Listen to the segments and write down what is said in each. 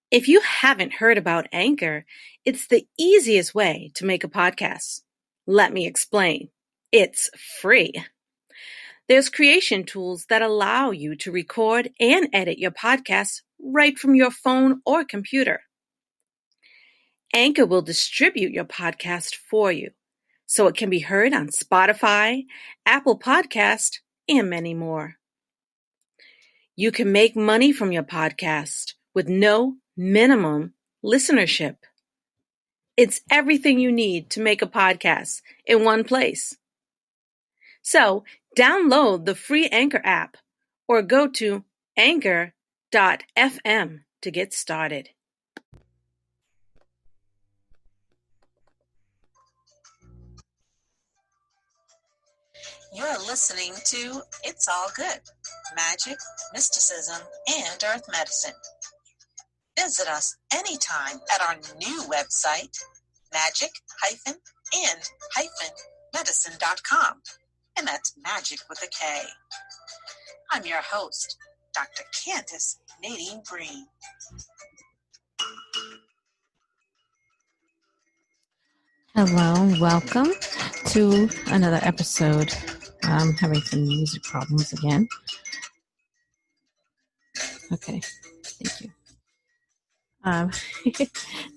If you haven't heard about Anchor, it's the easiest way to make a podcast. Let me explain. It's free. There's creation tools that allow you to record and edit your podcast right from your phone or computer. Anchor will distribute your podcast for you, so it can be heard on Spotify, Apple Podcast, and many more. You can make money from your podcast with no minimum listenership. It's everything you need to make a podcast in one place. So download the free Anchor app or go to anchor.fm to get started. You're listening to It's All Good, Magic, Mysticism, and Earth Medicine. Visit us anytime at our new website, magic-and-medicine.com. And that's magic with a K. I'm your host, Dr. Candace Nadine Breen. Hello, welcome to another episode. I'm having some music problems again. Okay, thank you.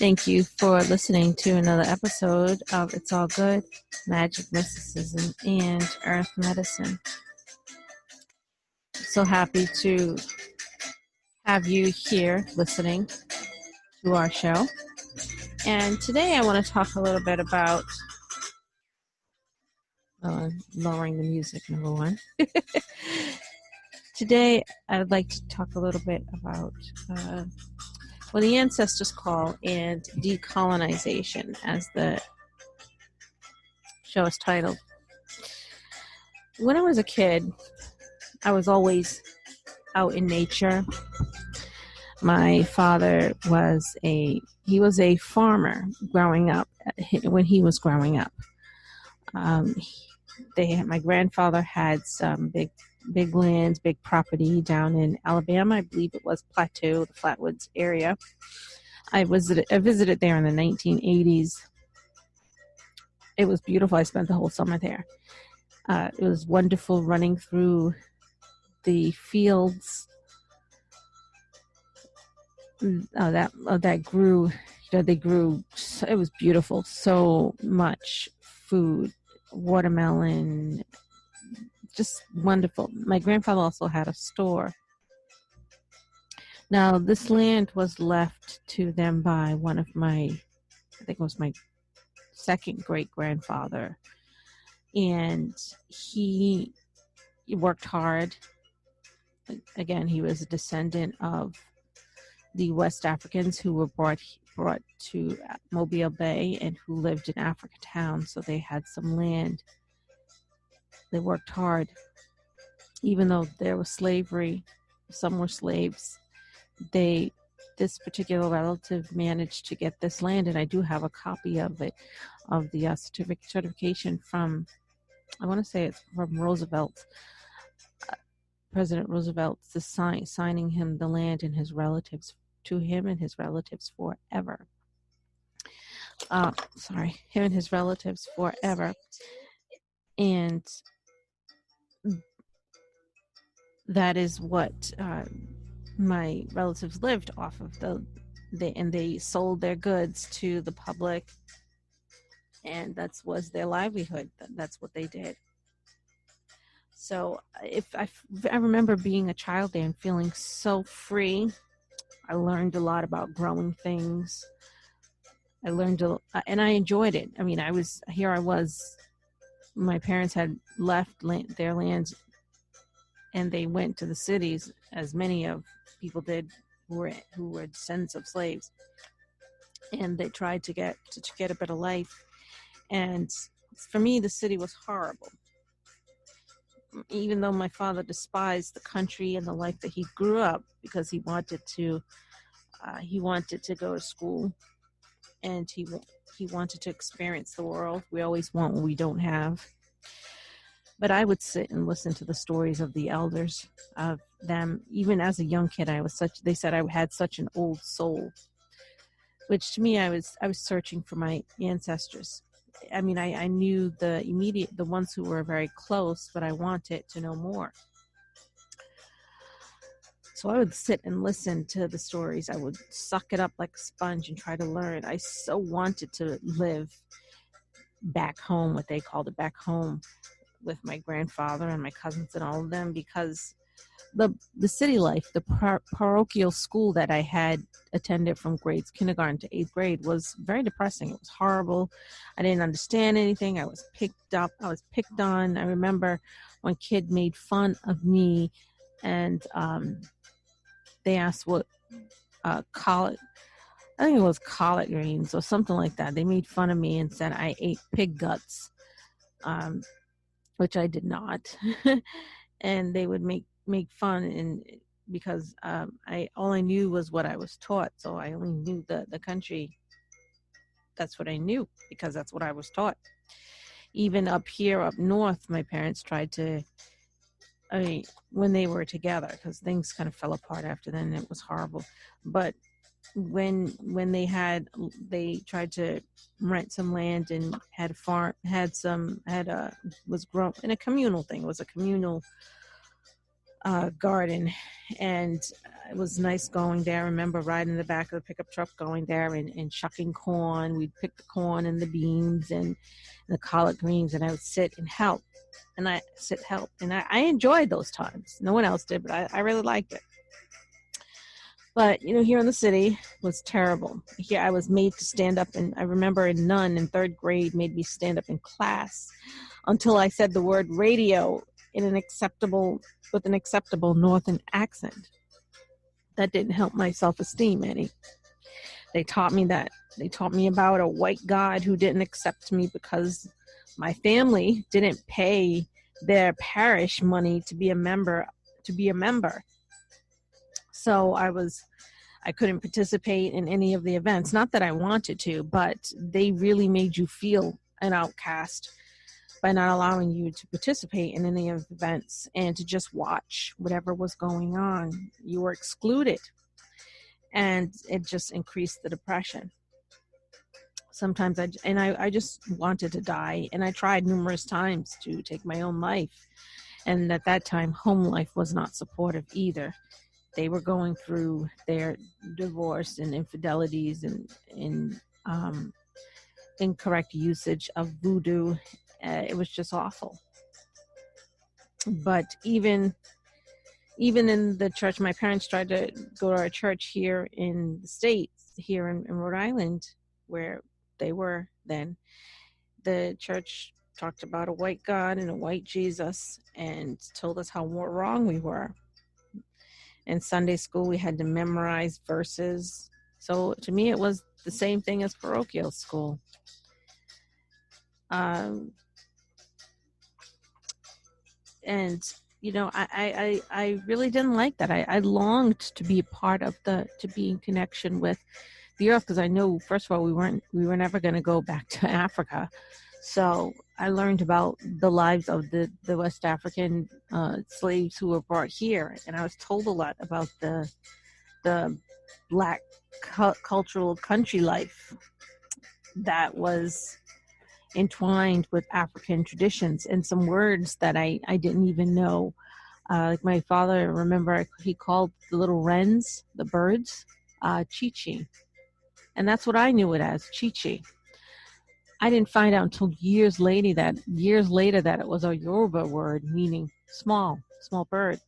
Thank you for listening to another episode of It's All Good, Magic, Mysticism, and Earth Medicine. So happy to have you here listening to our show. And today I want to talk a little bit about lowering the music, number one. Today I'd like to talk a little bit about the Ancestors Call and Decolonization, as the show is titled. When I was a kid, I was always out in nature. My father was a farmer growing up. When he was growing up, my grandfather had some big lands, big property down in Alabama. I believe it was Plateau, the Flatwoods area. I visited there in the 1980s. It was beautiful. I spent the whole summer there. It was wonderful running through the fields that grew. They grew. It was beautiful. So much food, watermelon, just wonderful. My grandfather also had a store. Now, this land was left to them by one of I think it was my second great-grandfather. And he worked hard. Again, he was a descendant of the West Africans who were brought to Mobile Bay and who lived in Africa Town. So they had some land. They worked hard. Even though there was slavery, some were slaves, this particular relative managed to get this land, and I do have a copy of it, of the certification from, I want to say it's from Roosevelt, President Roosevelt, signing him the land and his relatives, to him and his relatives forever. Him and his relatives forever. And that is what my relatives lived off of. And they sold their goods to the public, and that was their livelihood. That's what they did. So I remember being a child there and feeling so free. I learned a lot about growing things. And I enjoyed it. I mean, I was. My parents had left their lands, and they went to the cities, as many of people did who were descendants of slaves, and they tried to get a better life. And for me, the city was horrible. Even though my father despised the country and the life that he grew up, because he wanted to go to school, and he wanted to experience the world. We always want what we don't have. But I would sit and listen to the stories of the elders, of them. Even as a young kid, they said I had such an old soul, which to me, I was searching for my ancestors. I mean, I knew the ones who were very close, but I wanted to know more. So I would sit and listen to the stories. I would suck it up like a sponge and try to learn. I so wanted to live back home, what they called it back home, with my grandfather and my cousins and all of them, because the city life, the parochial school that I had attended from grades kindergarten to 8th grade was very depressing. It was horrible. I didn't understand anything. I was picked on. I remember one kid made fun of me, and they asked what collard, I think it was collard greens or something like that. They made fun of me and said I ate pig guts, which I did not. And they would make fun, and because all I knew was what I was taught, so I only knew the country. That's what I knew because that's what I was taught. Even up north, my parents tried to, when they were together, because things kind of fell apart after then. It was horrible. But when they tried to rent some land and had a farm, was grown in a communal thing. It was a communal garden, and it was nice going there. I remember riding in the back of the pickup truck going there and shucking corn. We'd pick the corn and the beans and the collard greens, and I would sit and help. And I enjoyed those times. No one else did, but I really liked it. But, here in the city was terrible. Here I was made to stand up, and I remember a nun in 3rd grade made me stand up in class until I said the word radio with an acceptable northern accent. That didn't help my self-esteem any. They taught me about a white God who didn't accept me because my family didn't pay their parish money to be a member. So I couldn't participate in any of the events. Not that I wanted to, but they really made you feel an outcast by not allowing you to participate in any of the events and to just watch whatever was going on. You were excluded, and it just increased the depression. Sometimes I just wanted to die, and I tried numerous times to take my own life. And at that time, home life was not supportive either. They were going through their divorce and infidelities and incorrect usage of voodoo. It was just awful. But even in the church, my parents tried to go to our church here in the States, here in Rhode Island, where they were then. The church talked about a white God and a white Jesus and told us how wrong we were. In Sunday school, we had to memorize verses. So to me, it was the same thing as parochial school. And I really didn't like that. I longed to be a part of to be in connection with the earth, because I know, first of all, we were never going to go back to Africa. So I learned about the lives of the West African slaves who were brought here, and I was told a lot about the Black cultural country life that was entwined with African traditions, and some words that I didn't even know. Like my father, remember, he called the little wrens, the birds, Chi-Chi. And that's what I knew it as, Chi-Chi. I didn't find out until years later that it was a Yoruba word meaning small bird.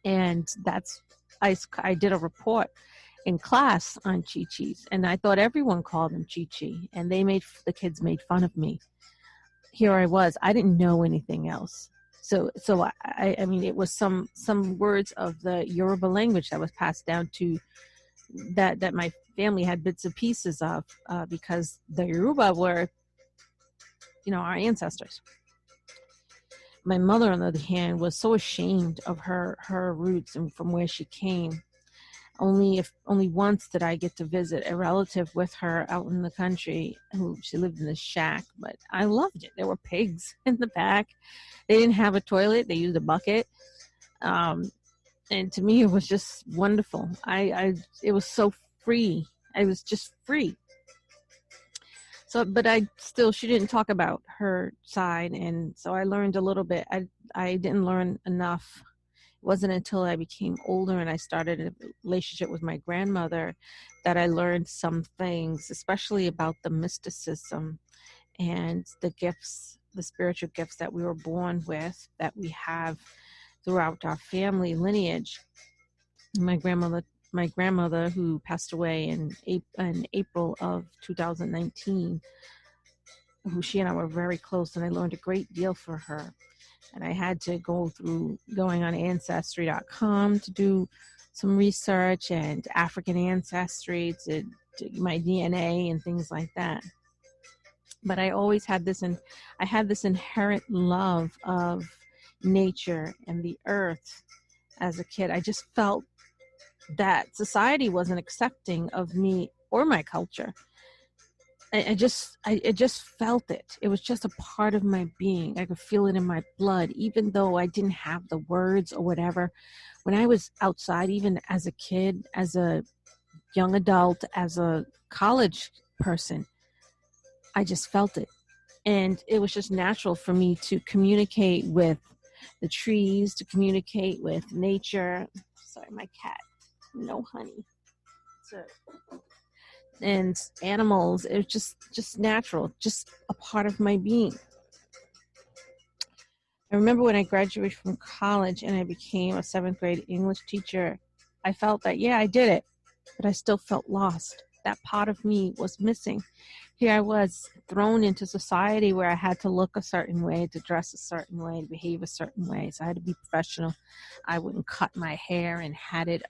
And I did a report in class on Chi-Chis, and I thought everyone called them Chi-Chi, and the kids made fun of me. Here I was, I didn't know anything else. So I mean, it was some words of the Yoruba language that was passed down to that my family had bits and pieces of, because the Yoruba were, our ancestors. My mother, on the other hand, was so ashamed of her roots and from where she came. only once did I get to visit a relative with her out in the country who she lived in a shack, but I loved it. There were pigs in the back. They didn't have a toilet. They used a bucket. And to me, it was just wonderful. It was so free. I was just free. So, but she didn't talk about her side. And so I learned a little bit. I didn't learn enough. It wasn't until I became older and I started a relationship with my grandmother that I learned some things, especially about the mysticism and the gifts, the spiritual gifts that we were born with, that we have throughout our family lineage. My grandmother, who passed away in April of 2019, who she and I were very close, and I learned a great deal from her. And I had to going on Ancestry.com to do some research and African ancestry to my DNA and things like that. But I always had this inherent love of nature and the earth as a kid. I just felt that society wasn't accepting of me or my culture. I just felt it. It was just a part of my being. I could feel it in my blood, even though I didn't have the words or whatever. When I was outside, even as a kid, as a young adult, as a college person, I just felt it. And it was just natural for me to communicate with the trees, to communicate with nature. Sorry, my cat. No honey. And animals. It was just natural, just a part of my being. I remember when I graduated from college and I became a 7th grade English teacher, I felt that, yeah, I did it, but I still felt lost. That part of me was missing. Here I was thrown into society where I had to look a certain way, to dress a certain way, to behave a certain way. So I had to be professional. I wouldn't cut my hair and had it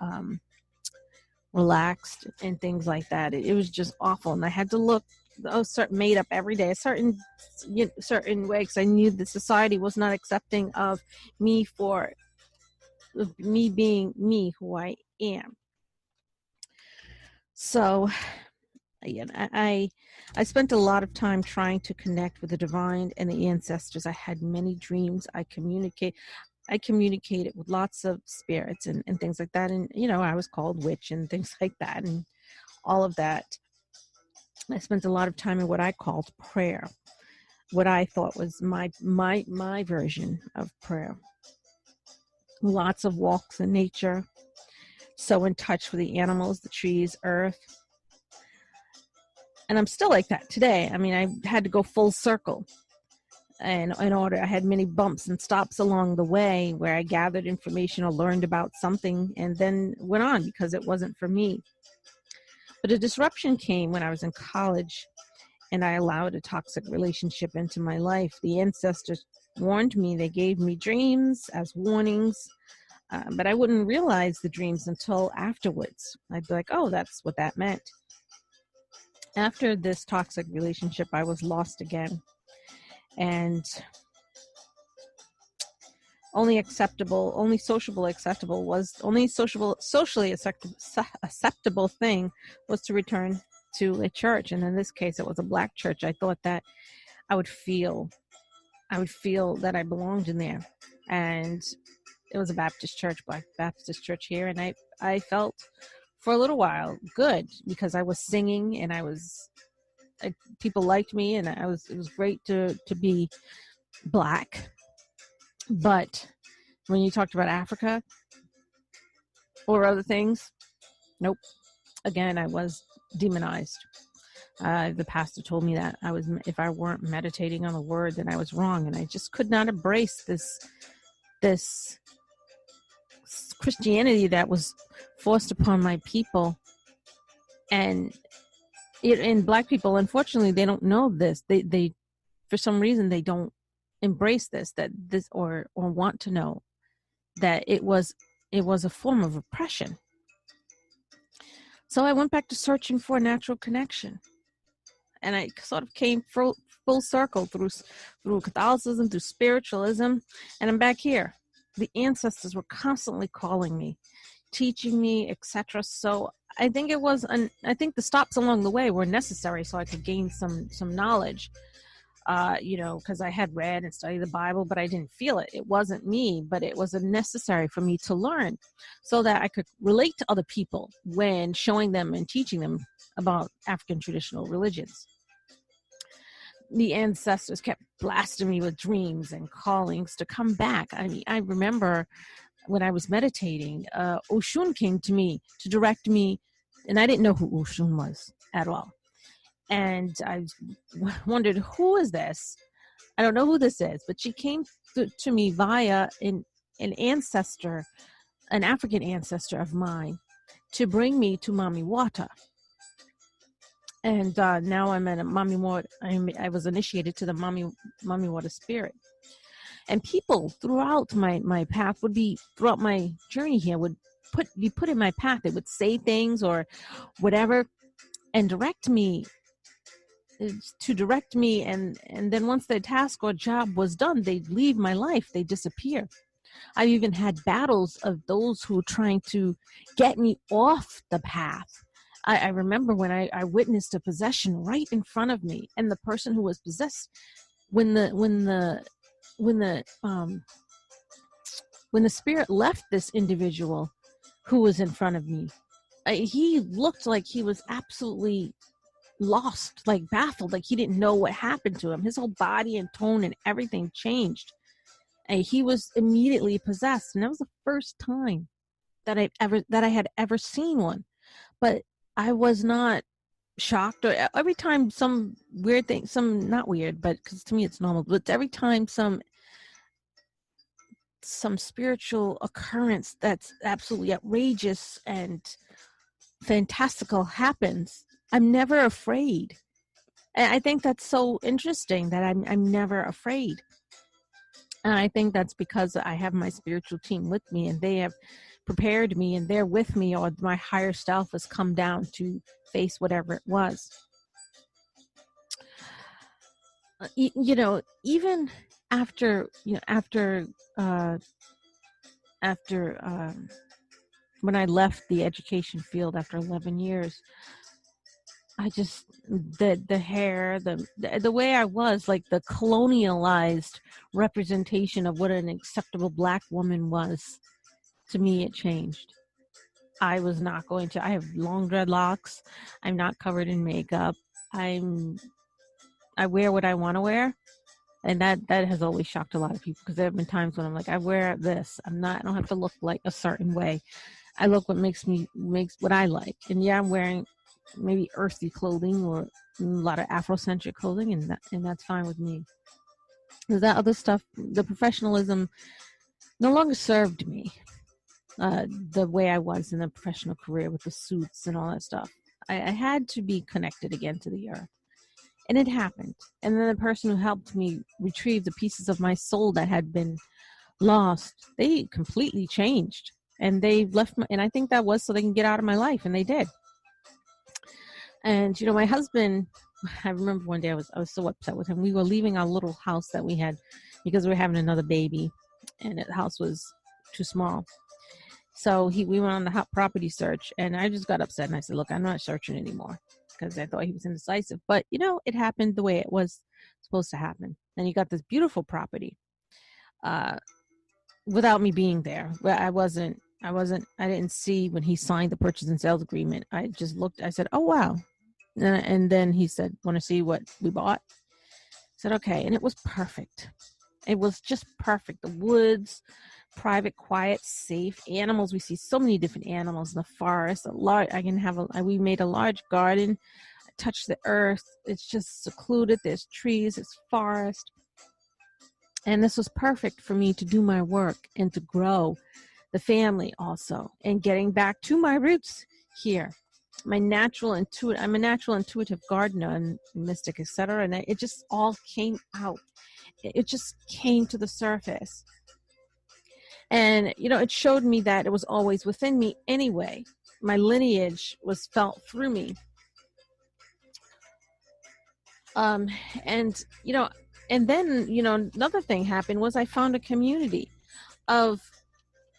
relaxed and things like that. It was just awful. And I had to look made up every day, a certain way, because I knew the society was not accepting of me for me being me, who I am. So again, I spent a lot of time trying to connect with the divine and the ancestors. I had many dreams. I communicated with lots of spirits and things like that. And, I was called witch and things like that and all of that. I spent a lot of time in what I called prayer, what I thought was my version of prayer. Lots of walks in nature, so in touch with the animals, the trees, earth. And I'm still like that today. I mean, I had to go full circle. And in order, I had many bumps and stops along the way where I gathered information or learned about something and then went on because it wasn't for me. But a disruption came when I was in college and I allowed a toxic relationship into my life. The ancestors warned me. They gave me dreams as warnings, but I wouldn't realize the dreams until afterwards. I'd be like, oh, that's what that meant. After this toxic relationship, I was lost again. And socially acceptable thing was to return to a church. And in this case, it was a Black church. I thought that I would feel that I belonged in there. And it was a Baptist church, Black Baptist church here. And I felt for a little while good because I was singing and people liked me, and it was great to be Black. But when you talked about Africa or other things, nope. Again, I was demonized. The pastor told me that if I weren't meditating on the word, then I was wrong, and I just could not embrace this Christianity that was forced upon my people. And Black people, unfortunately, they don't know this. They for some reason they don't embrace this or want to know that it was a form of oppression. So I went back to searching for a natural connection, and I sort of came full circle through Catholicism, through spiritualism, and I'm back here. The ancestors were constantly calling me teaching me, etc. So I think I think the stops along the way were necessary so I could gain some knowledge. Because I had read and studied the Bible, but I didn't feel it. It wasn't me, but it was necessary for me to learn so that I could relate to other people when showing them and teaching them about African traditional religions. The ancestors kept blasting me with dreams and callings to come back. I mean, I remember when I was meditating, Oshun came to me to direct me, and I didn't know who Oshun was at all. And I wondered, who is this? I don't know who this is, but she came to me via an ancestor, an African ancestor of mine, to bring me to Mami Wata. And now I'm at a Mami Wata. I was initiated to the Mami Wata spirit. And people throughout my path throughout my journey here would be put in my path. They would say things or whatever and direct me, and then once their task or job was done, they'd leave my life. They disappear. I've even had battles of those who were trying to get me off the path. I remember when I witnessed a possession right in front of me, and the person who was possessed, when the spirit left this individual who was in front of me, he looked like he was absolutely lost, like baffled, like he didn't know what happened to him. His whole body and tone and everything changed. And he was immediately possessed. And that was the first time that I had ever seen one. But I was not shocked, or every time some weird thing, some not weird, but because to me it's normal, but every time some spiritual occurrence that's absolutely outrageous and fantastical happens, I'm never afraid. And I think that's so interesting that I'm never afraid. And I think that's because I have my spiritual team with me, and they have prepared me, and they're with me, or my higher self has come down to face whatever it was. Even after when I left the education field after 11 years, I just, the hair, the way I was, like the colonialized representation of what an acceptable Black woman was, to me it changed. I was not going to, I have long dreadlocks. I'm not covered in makeup. I wear what I want to wear. And that has always shocked a lot of people, because there have been times when I'm like, I wear this. I don't have to look like a certain way. I look what makes what I like. And yeah, I'm wearing maybe earthy clothing or a lot of Afrocentric clothing, and that's fine with me. Because that other stuff, the professionalism, no longer served me the way I was in the professional career with the suits and all that stuff. I had to be connected again to the earth. And it happened. And then the person who helped me retrieve the pieces of my soul that had been lost, they completely changed. And they left and I think that was so they can get out of my life, and they did. And my husband, I remember one day I was so upset with him. We were leaving our little house that we had because we were having another baby, and the house was too small. So we went on the hot property search, and I just got upset, and I said, look, I'm not searching anymore, because I thought he was indecisive. But it happened the way it was supposed to happen. And he got this beautiful property without me being there. I didn't see when he signed the purchase and sales agreement. I just looked, I said, oh wow. And then he said, want to see what we bought? I said, okay. And it was perfect. It was just perfect. The woods, private, quiet, safe. Animals, we see so many different animals in the forest. We made a large garden. I touched the earth. It's just secluded. There's trees, it's forest. And this was perfect for me to do my work and to grow the family also, and getting back to my roots here. I'm a natural intuitive gardener and mystic, etc. And it just all came out. It just came to the surface. And, it showed me that it was always within me anyway. My lineage was felt through me. And then, another thing happened was I found a community of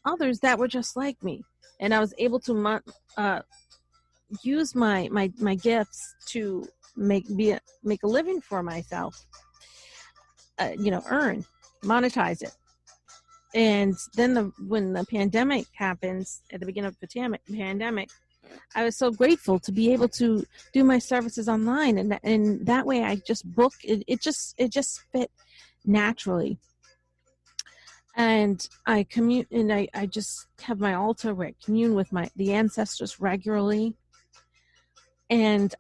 others that were just like me. and I was able to use my gifts to make a living for myself. Earn, monetize it. And then when the pandemic happens, at the beginning of the pandemic, I was so grateful to be able to do my services online, and that way I just book it. It just fit naturally, and I commune, and I just have my altar where I commune with the ancestors regularly, and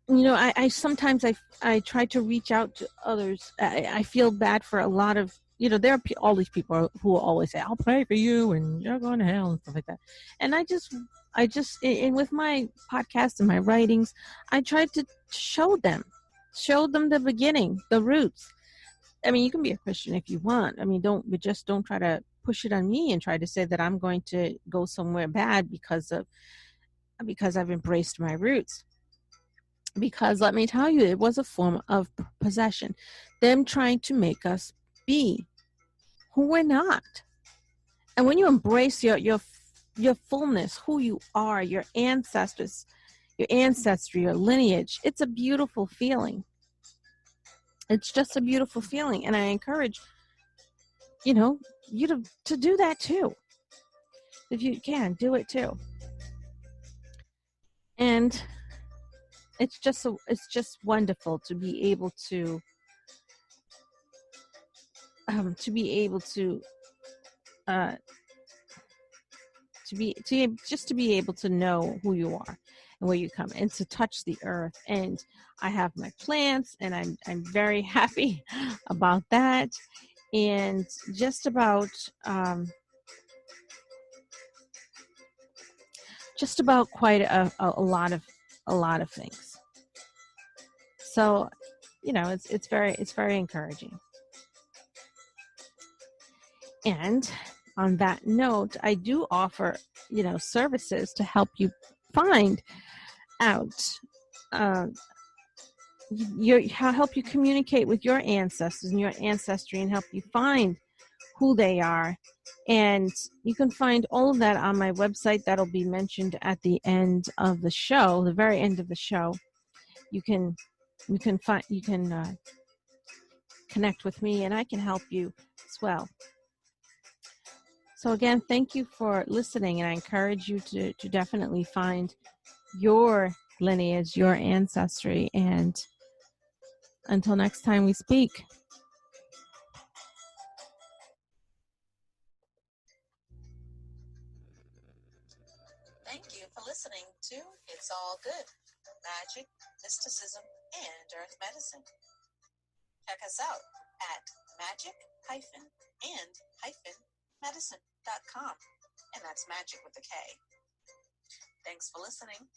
I sometimes I try to reach out to others. I feel bad for a lot of, there are all these people who will always say, I'll pray for you and you're going to hell and stuff like that. And I just, and with my podcast and my writings, I try to show them the beginning, the roots. I mean, you can be a Christian if you want. I mean, don't try to push it on me and try to say that I'm going to go somewhere bad because I've embraced my roots. Because let me tell you, it was a form of possession. Them trying to make us be who we're not. And when you embrace your fullness, who you are, your ancestors, your ancestry, your lineage, it's a beautiful feeling. It's just a beautiful feeling. And I encourage, you to do that too. If you can, do it too. And it's just wonderful to be able to be able to know who you are and where you come, and to touch the earth. And I have my plants, and I'm very happy about that, and just about quite a lot of things. So it's very encouraging. And on that note, I do offer, services to help you find out, help you communicate with your ancestors and your ancestry, and help you find who they are. And you can find all of that on my website. That'll be mentioned at the end of the show, the very end of the show. You can connect with me, and I can help you as well. So again, thank you for listening, and I encourage you to definitely find your lineage, your ancestry, and until next time we speak. Thank you for listening to It's All Good, Magic, Mysticism, and Earth Medicine. Check us out at magic-and-medicine.com, and that's magic with a K. Thanks for listening.